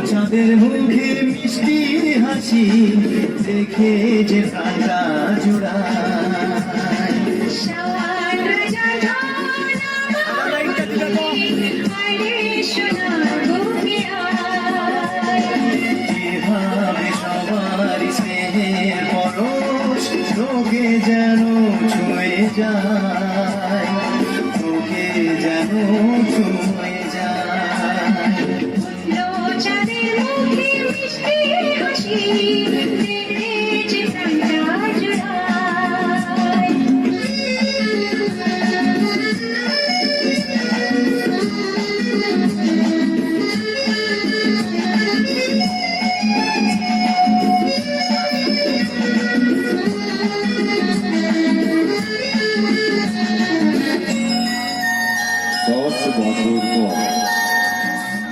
চাঁদের মুখে মিষ্টি হাসি দেখে যে প্রাণটা জোড়ায়, এভাবে সবার স্নেহের পরশ তোকে যেন ছুঁয়ে যায়, তোকে যেন ছুঁয়ে যায়।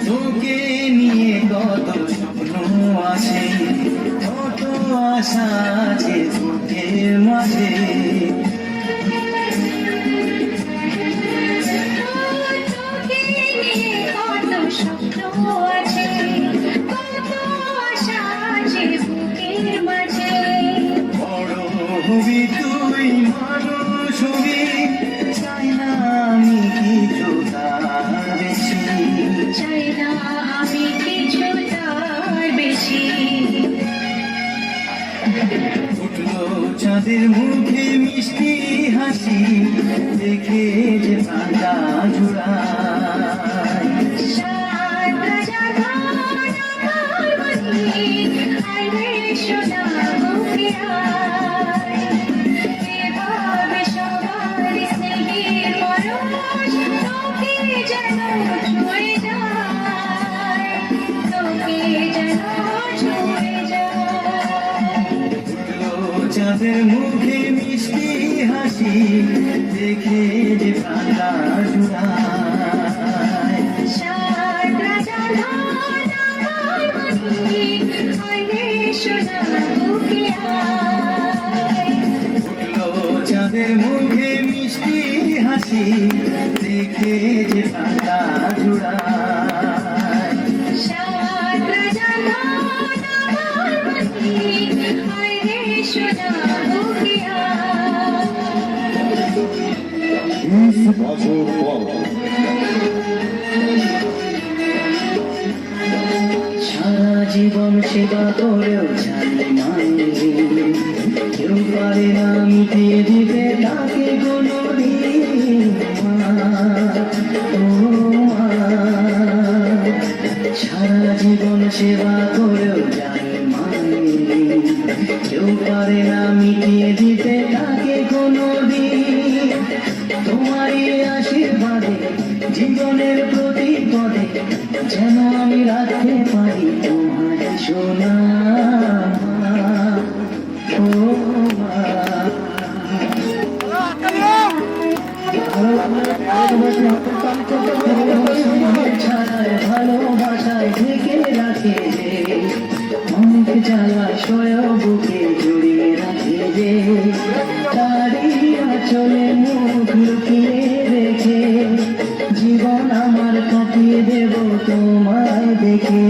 তোকে নিয়ে কত স্বপ্ন আছে, কত আশা আছে বুকের মাঝে, বড় হবি তুই মানুষ হবি, চাই না আমি কিছু তার বেশি। উঠলো চাঁদের মুখে মিষ্টি হাসি দেখে যে প্রাণটা জোড়ায়, চাঁদের মুখে মিষ্টি হাসি দেখে যে প্রাণটা জোড়ায়, চাঁদের মুখে মিষ্টি হাসি দেখে যে প্রাণটা জোড়ায়, সারা জীবন সেবা করেও জানি মানবি, কেউ পারে না মিটিয়ে দিতে তাকে কোনোদিন। সারা জীবন সেবা করেও জানি মানবি, কেউ পারে না মিটিয়ে দিতে তাকে কোনোদিন। তোমারই আশীর্বাদে জীবনের প্রতি পদে যেন আমি রাখতে পারি তোমার সোনা। ও ছাড়ায় ভালোবাসায় ঢেকে রাখে যে, অনেক জলাশয় বুকে জড়িয়ে রাখে যে, তারই আঁচলে মুখ লুকিয়ে রেখে জীবন আমার কাটিয়ে দেব তোমায় দেখে।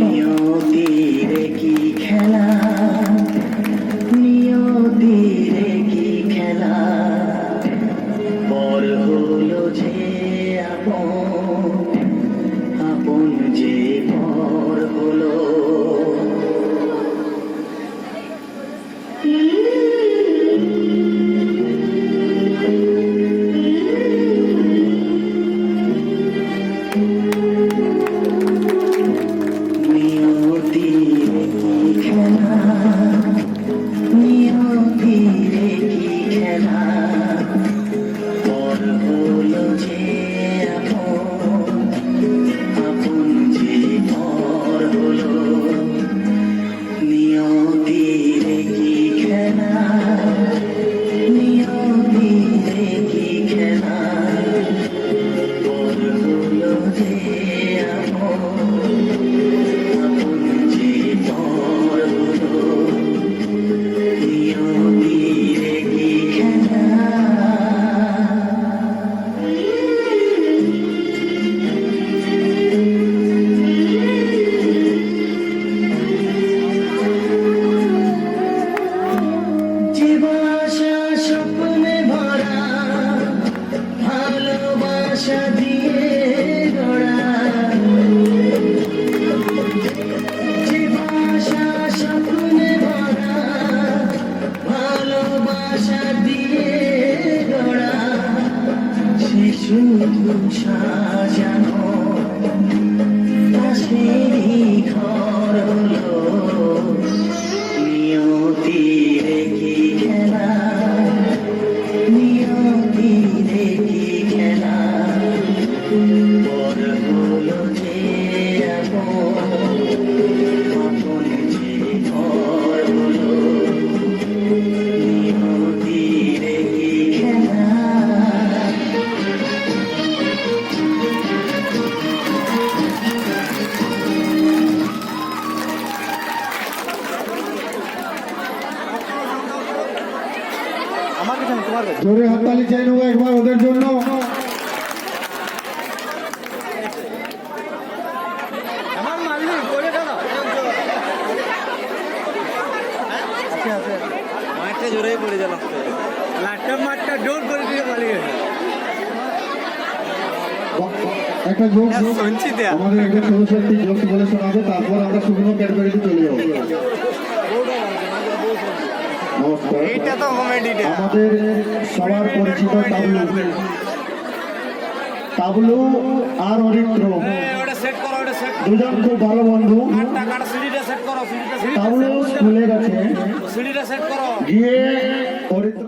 নিয়তিরে কি খেলা, নিয়তিরে কি খেলা, পর হলো যে আপন, আপন যে পর হলো। নিয়তিরে কি খেলা, পর হলো যে আপন, আপন যে পর হলো। নিয়তিরে কি খেলা, নিয়তিরে কি খেলা, পর হলো যে আপন, আপন যে পর হলো। নিয়তিরে কি খেলা। যে বাসা স্বপ্নে ভরা, ভালোবাসা দিয়ে গড়া, যে বাসা স্বপ্নে ভরা, ভালোবাসা দিয়ে গড়া, সে শুধু সাজানো পাশেরই ঘর হলো। নিয়তিরে কি খেলা, নিয়তিরে কি খেলা, পর হলো যে আপন, আপন যে পর হলো। নিয়তিরে কি খেলা। জোরে হাততালি চাই নেবো একবার ওদের জন্য। মাঠটা জোরেই পড়ে গেল, মাঠটা জোর করে দিয়ে পালিয়ে গেছে। একটা যোগ শুনছি তো। আমাদের একজন সরস্বতী যোগ বলে শোনাবে, তারপর আমরা শুকনো ক্যাডবেরিতে চলে যাবো। নমস্কার। এইটা তো কমেডিটা। আমাদের সবার পরিচিত তাবলু, তাবলু আর অরিত্র ওটা সেট করো, ওটা সেট দুজন খুব ভালো বন্ধু। কাটা সিঁড়িটা সেট করো, সিঁড়িটা তাবলু স্কুলে গেছে, সিঁড়িটা সেট করো। গিয়ে অরিত্র